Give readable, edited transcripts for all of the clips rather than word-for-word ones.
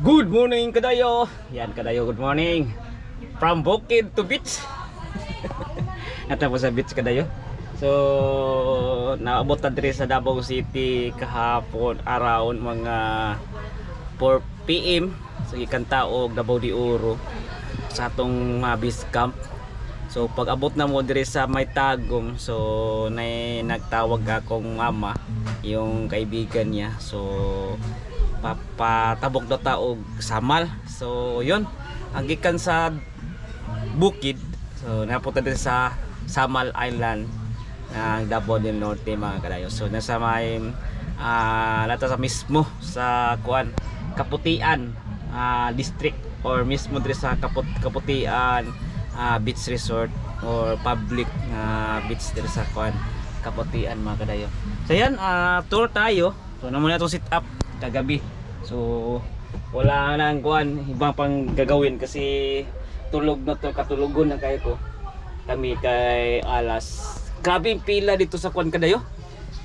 Good morning kadayo. Yan kadayo, good morning. From Bukid to beach. Natapos sa beach kadayo. So naabot na diri sa Davao City kahapon around mga 4 PM. So ikan taog Davao de Oro sa atong base camp. So pag abot na mo diri sa May Tagum, so nagtawag akong mama, yung kaibigan niya. So papatabok na taog Samal. So yun, ang gikan sa bukid, so napunta din sa Samal Island ng Davao del Norte mga kadayo. So nasa may nata sa mismo sa kuan Kaputian district, or mismo diri sa Kaputian beach resort or public beach diri sa kuan Kaputian mga kadayo. So yan, tour tayo. So naman na itong sit up kagabi. So wala na ang kuan ibang pang gagawin kasi tulog na to, katulogon na kayo ko. Kami kay alas. Grabing pila dito sa kuan kadayo.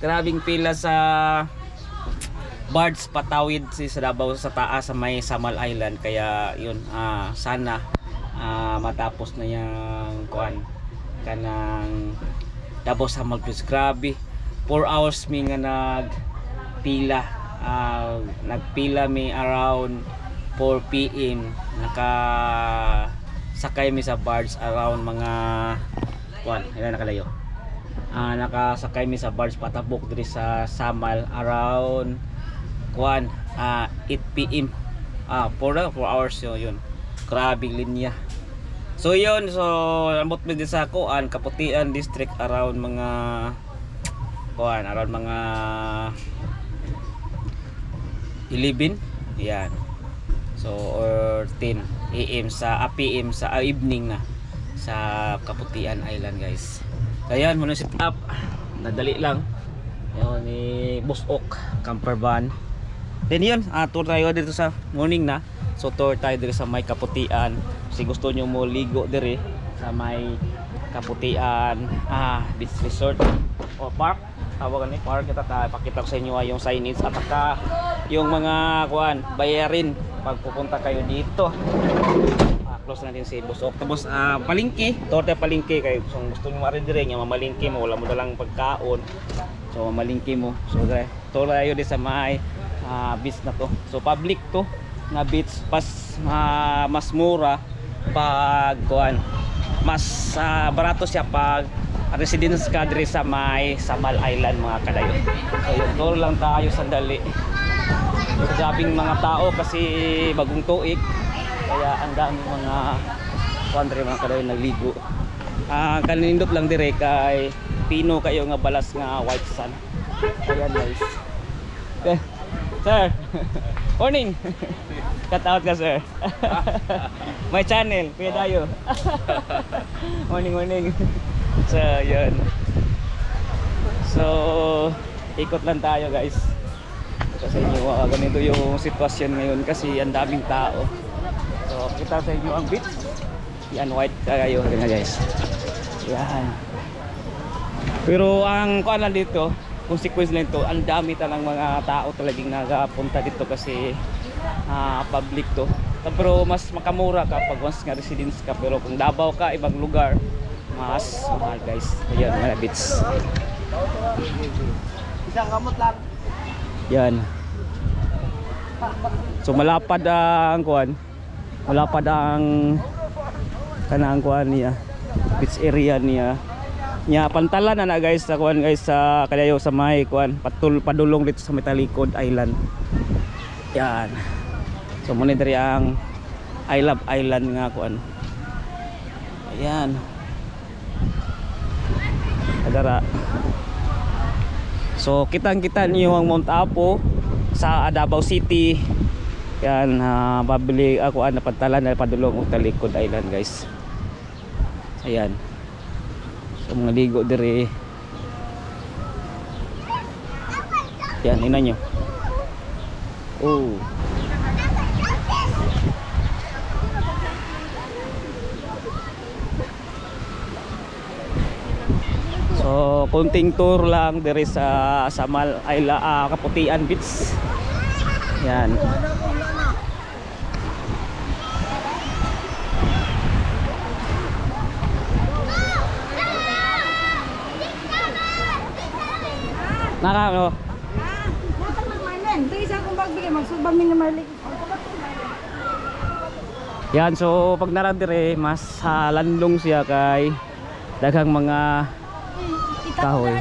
Grabing pila sa barge patawid sa Davao sa taas sa may Samal Island, kaya yun sana matapos na yung kuan kanang Davao Samal Cruise. Grabe 4 hours mi nga nagpila. Nagpila mi around 4 PM. Nakasakay mi sa barge around mga kuan, ilan nakalayo. Nakasakay mi sa barge patabok diri sa Samal around kuan 8 PM. 4 hours yun. Grabing linya. So yun, so ambot mi din sa kuan Kaputian district around mga kuan, around mga 11 yan, so or 10 AM sa PM sa evening na sa Kaputian Island guys. Ayan, muna sit up, nadali lang yun ni Boss Ok camper van. Then yun, tour tayo dito sa morning na. So tour tayo dito sa may Kaputian. Kasi gusto nyo mo ligo diri sa may Kaputian beach resort o park, tawagan ni park. Kita pakita ko sa inyo yung signage at saka yung mga kuan bayarin pag pupunta kayo dito. Close natin si Boss Ok. Tapos palengke, torte palengke kayo kung gusto niyo marin dire nga mamalingke mo, wala mo dalang pagkaon. So mamalingke mo. So tour tayo di sa may beach na to. So public to na beach, pas mas mura pag kuan, mas barato siya pag residence ka diri sa may Samal Island mga kadayo. So yung tour lang tayo sandali. Grabing mga tao kasi bagong tuig, kaya ang dami mga country mga kadayo nagligo. Kanindot lang dire kay pino kayo nga balas nga white sand. Ayan guys. Okay. Sir. Morning. Cut out ka sir. My channel, Kuya Dayo. Morning. So yun. So ikot lang tayo guys. Kasi inyo ganito yung sitwasyon ngayon kasi ang daming tao. So kita sa inyo ang beach. Yan, white kayo na guys. Yan. Pero ang kuan lang dito, consequence lang ito, ang dami talang mga tao talagang nagapunta dito kasi public to. Pero mas makamura ka pag once nga residence ka, pero kung Davao ka, ibang lugar, mas mahal guys. Ayan, mga beach. Isang kamot lang. Yan. So malapad ang kuan. Malapad ang kanang kuan niya. Beach area niya. Nya pantalan na guys sa kuan guys sa kadayo sa may kuan padulong dito sa Metalikod Island. Yan. So muna diri ang I Love Island nga kuan. Ayan. Adara. So kitang-kita niyo ang Mount Apo sa Davao City. Yan, pabili ako na pantalan na padulong og Talikod Island guys. Ayan. So mga ligo diri. Yan, ina nyo. Oh. So konting tour lang diri sa Samal Island, Kaputian Beach. Yan. Naka ano. Dapat magmanan. Ito isa akong magbigay. Magsubang min na malik. Yan, so pag naradire, mas landong siya kay daghang mga kahoy.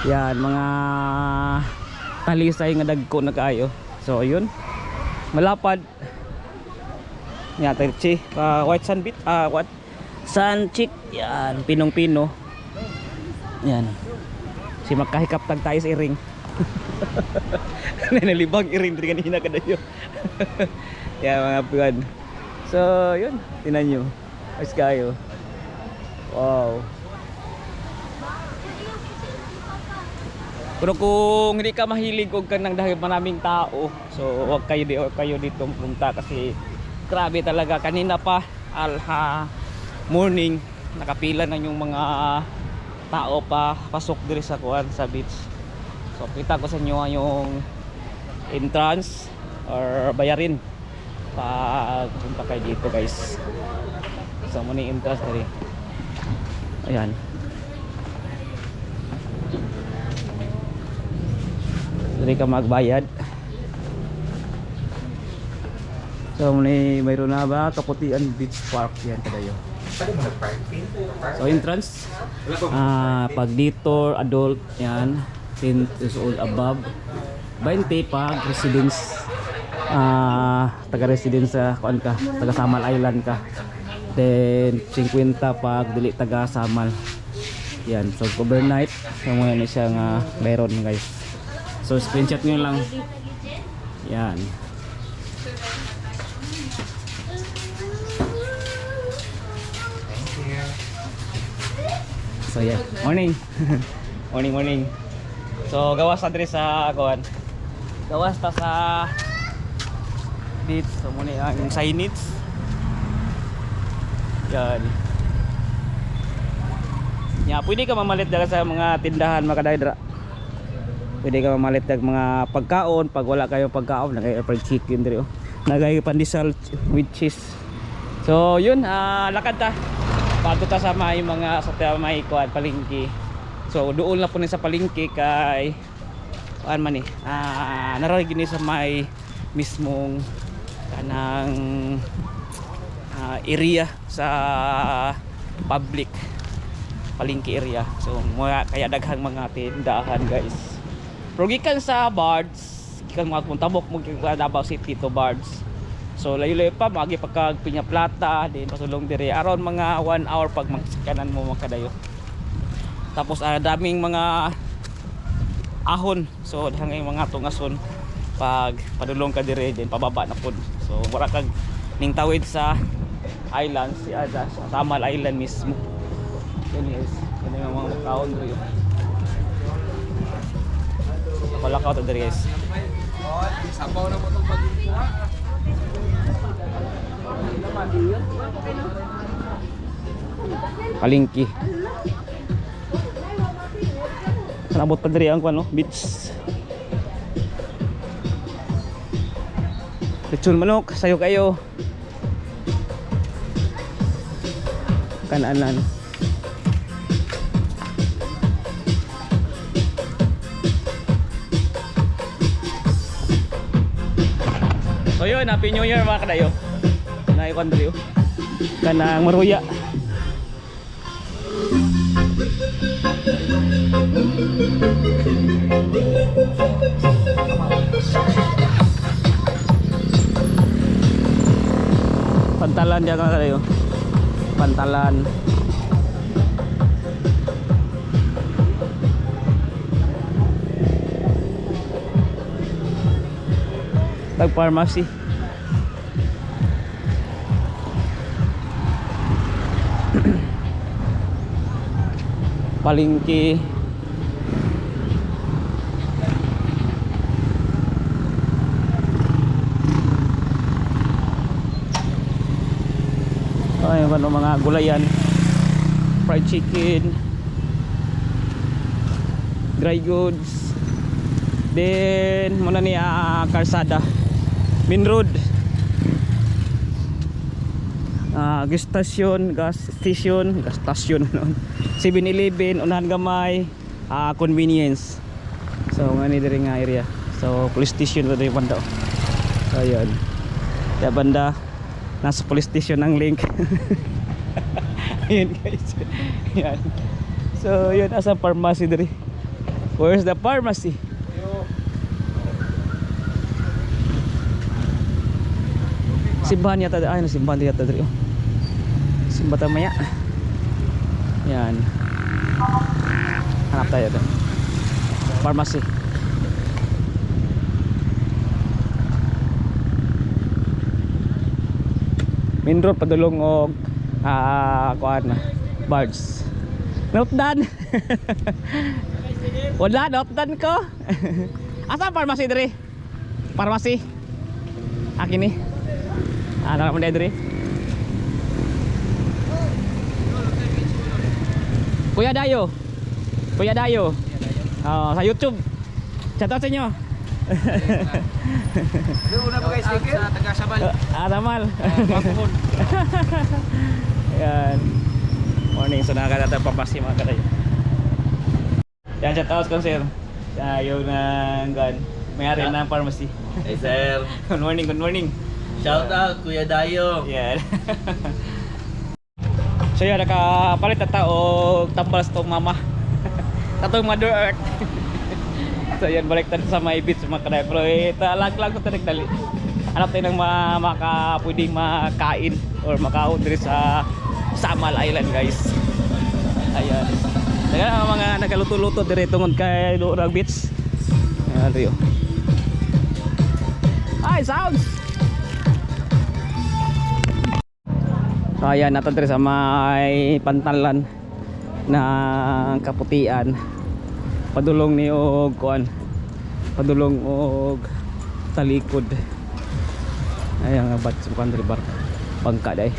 Yan, mga talisay nga dagko na kaayo. So ayun, malapad. Yan, terchi, white sun bit, what? Sun chick, yan, pinong-pino. Yan. Si makahikap tag tayo sa iring. Nalibang iring dari kanina kadayo. Yan mga puwan. So, yun, tinan nyo. Ayos kayo. Wow. Pero kung hindi ka mahilig o kanang dahil maraming tao, so huwag kayo dito pumunta kasi grabe talaga. Kanina pa morning nakapila na yung mga tao pa pasok diri sa kuan sa beach. So kita ko sa inyo yung entrance or bayarin pag punta kayo dito guys. So muna yung entrance diri. Ayan. Dili ka magbayad. So mayroon na ba Kaputian Beach Park yan kadayo. So entrance pag dito adult yan 10 years old above, 20 pag residence taga residence sa kuan ka, taga Samal Island ka, then 50 pag dili taga Samal. Yan, so overnight so mo ni siya nga meron guys. So screenshot nyo lang. Yan. So yeah, morning. morning. So gawas na diri sa kuan. Gawas ta sa beach. So muna ang signage. Yan. Ya, pwede ka mamalit dala sa mga tindahan makadaydra. Pwede ka mamalit ng mga pagkaon pag wala kayong pagkaon, nagay fried chicken diri oh. Nagay pandesal with cheese. So yun, lakad ta. Pato ta sa may mga sa may kuan palengke. So doon na po ni sa palengke kay kuan man nararigi ni sa may mismong kanang area sa public palengke area. So kaya daghang mga tindahan guys. Pero gikan sa Bards, gikan mga puntabok mo Davao City to Bards. So layo-layo pa magi pagka Piña Plata, din pasulong dire around mga 1 hour pag magkanan mo makadayo. Tapos daming mga ahon. So daghang mga tungason pag padulong ka dire din pababa na pud. So wala kag ning tawid sa island si sa Samal Island mismo. Yan is, yan yung mga kaon dire. Palakaw to diri guys. Sabaw na mo tong pagkuha. Palengke. Nabot pa diri ang kuno, beach. Lechon manok, sayo kayo. Kananan. So yun, Happy New Year mga kadayo. Naikon dito. Kanang maruya. Pantalan dia mga kadayo. Pantalan. Tag pharmacy. Palengke. Ay, mga gulayan. Fried chicken. Dry goods. Then muna ni kalsada. Main road. Gas station no. 7-Eleven unahan gamay. convenience. So nga ni diri nga area. So police station diri banda. So ayun. Ya banda nasa police station ang link. Ayun guys. Yan. So yun asa pharmacy diri. Where's the pharmacy? Simbahan yata, ay simbahan yata diri. Simbahan maya. Yan. Hanap tayo doon. Pharmacy. Main road padulong og kuan na. Bards. Note done. Wala, note done ko. Asa pharmacy diri? Pharmacy. Akin ni. Ano naman diri? Kuya Dayo. Kuya Dayo. Sa YouTube. Shout out sa inyo. Doon na ba guys sa taga Sabal? Tamal. Bakon. Yan. Morning, so nakakata papasi mga katayo. Yan, shout out ko sir. Sa yung may-ari ng pharmacy. Hey sir, Good morning, good morning. shout out Kuya Dayo. Yan. So yan, nakapalit na tao tambal sa tong mama. Tatong Mother Earth. So yan, balik tayo sa may beach mga katayo. Pero talag-lag ko tayo nagdali. Hanap tayo ng pwedeng makain or makaon dito sa Samal Island guys. Ayan. Ayan ang mga nagaluto-luto dito tungod kay Durag Beach. Ayan rin. Ay, sounds! So ayan, nato dito sa may pantalan ng Kaputian. Padulong ni og kuan. Padulong og talikod. Ayan nga bat sa country bar. Bangka day.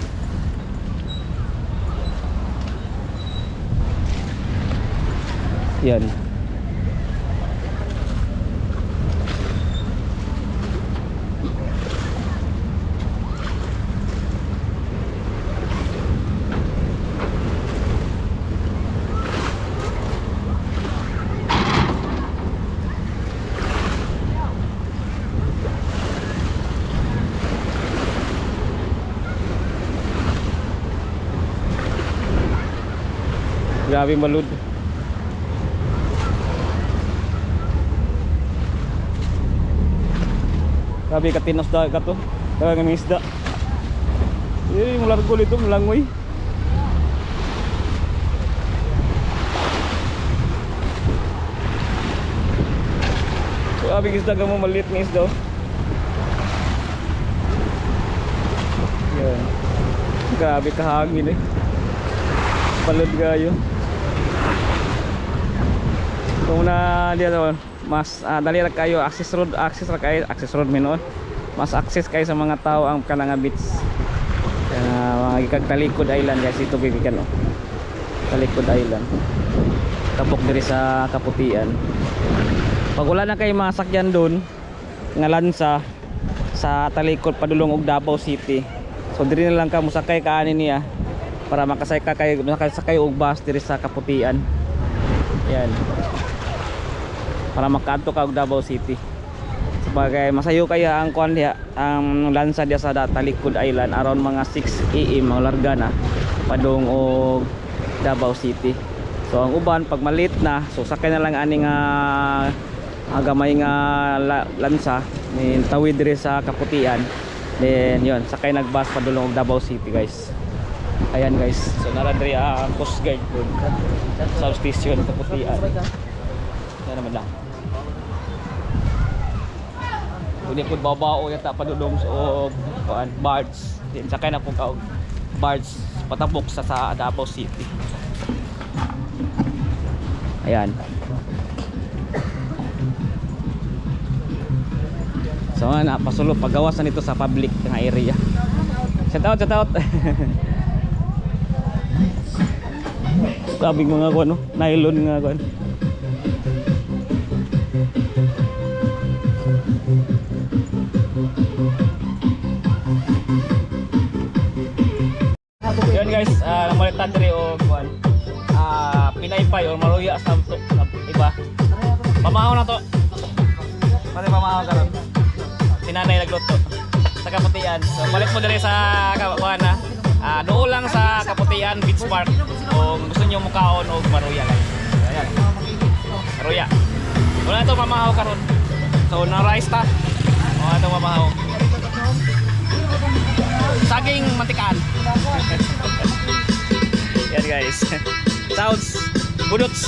Yan. Grabe malud. Grabe katinos da ka to. Talagang ng isda. Yung largol ito, malangoy. Grabe isda ka mo, maliit ng isda. Yan. Grabe kahangin eh. Palud gayo. Kung na dito mas dali ra kayo access road minoon. Mas access kayo sa mga tao ang kanang beach. Mga ikag Talikod Island guys, ito bibigan oh. Talikod Island. Tapok diri sa Kaputian. Pag wala na kayo masakyan doon nga lansa sa Talikod padulong og Davao City. So diri na lang ka musakay kaanin niya para makasakay og bus diri sa Kaputian. Yan. Para makaadto ka og Davao City. Sabagay masayo kaya ang kuan diha, ang lansa diha sa Talikod Island around mga 6 AM ang larga na padung og Davao City. So ang uban pag malit na, so sakay na lang ani nga gamay nga lansa ni tawid diri sa Kaputian. Then yon, sakay nagbus padulong og Davao City guys. Ayan guys, so nara diri ang Coast Guard doon sa station Kaputian. Yan naman lang. Hindi po babao yata padulong sa barge. Then sakay na po ka barge patabok sa Davao City. Ayan. So na pasulod pagawasan ito sa public nga area. Shout out. Grabe mga kuno, nylon nga kuno. Yan guys, namalitan diri og kuan. Pinaypay or maruya sa Pamahaw na to. Pati pamahaw karon. Sinanay nagluto sa Kaputian. So balik mo dire sa Kawana. Doon lang sa Kaputian Beach Park kung gusto niyo mukaon og maruya guys. Ayan. Maruya. Wala to pamahaw karon. So na rice ta. Wala to pamahaw. Saging mantikaan. Yan guys. Sounds budots.